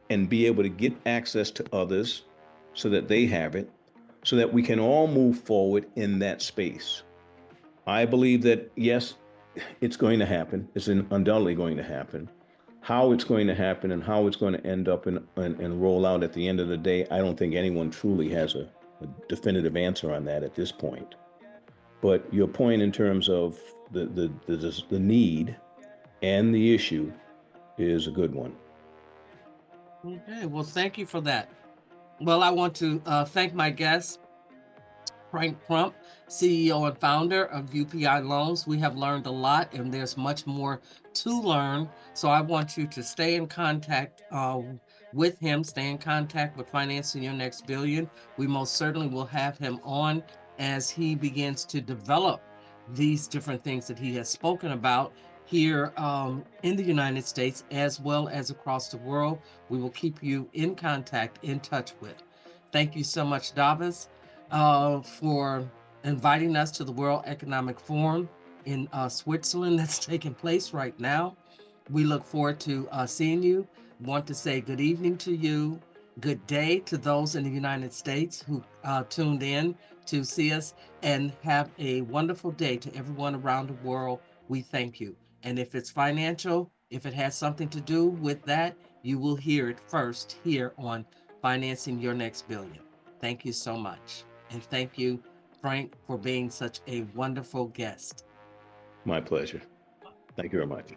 and be able to get access to others so that they have it, so that we can all move forward in that space. I believe that, yes, it's going to happen. It's undoubtedly going to happen. How it's going to happen and how it's going to end up and roll out at the end of the day, I don't think anyone truly has a definitive answer on that at this point. But your point in terms of the need and the issue is a good one. Okay, well, thank you for that. Well, I want to thank my guest, Frank Crump, CEO and founder of UPI Loans. We have learned a lot and there's much more to learn. So I want you to stay in contact with him, stay in contact with Financing Your Next Billion. We most certainly will have him on as he begins to develop these different things that he has spoken about here in the United States as well as across the world. We will keep you in contact, in touch with. Thank you so much, DAVOS, for inviting us to the World Economic Forum. in Switzerland that's taking place right now. We look forward to seeing you. Want to say good evening to you, good day to those in the United States who tuned in to see us, and have a wonderful day to everyone around the world. We thank you. And if it's financial, if it has something to do with that, you will hear it first here on Financing Your Next Billion. Thank you so much. And thank you, Frank, for being such a wonderful guest. My pleasure. Thank you very much.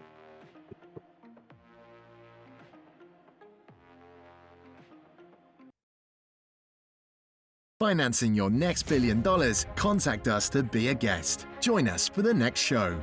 Financing your next $1 billion? Contact us to be a guest. Join us for the next show.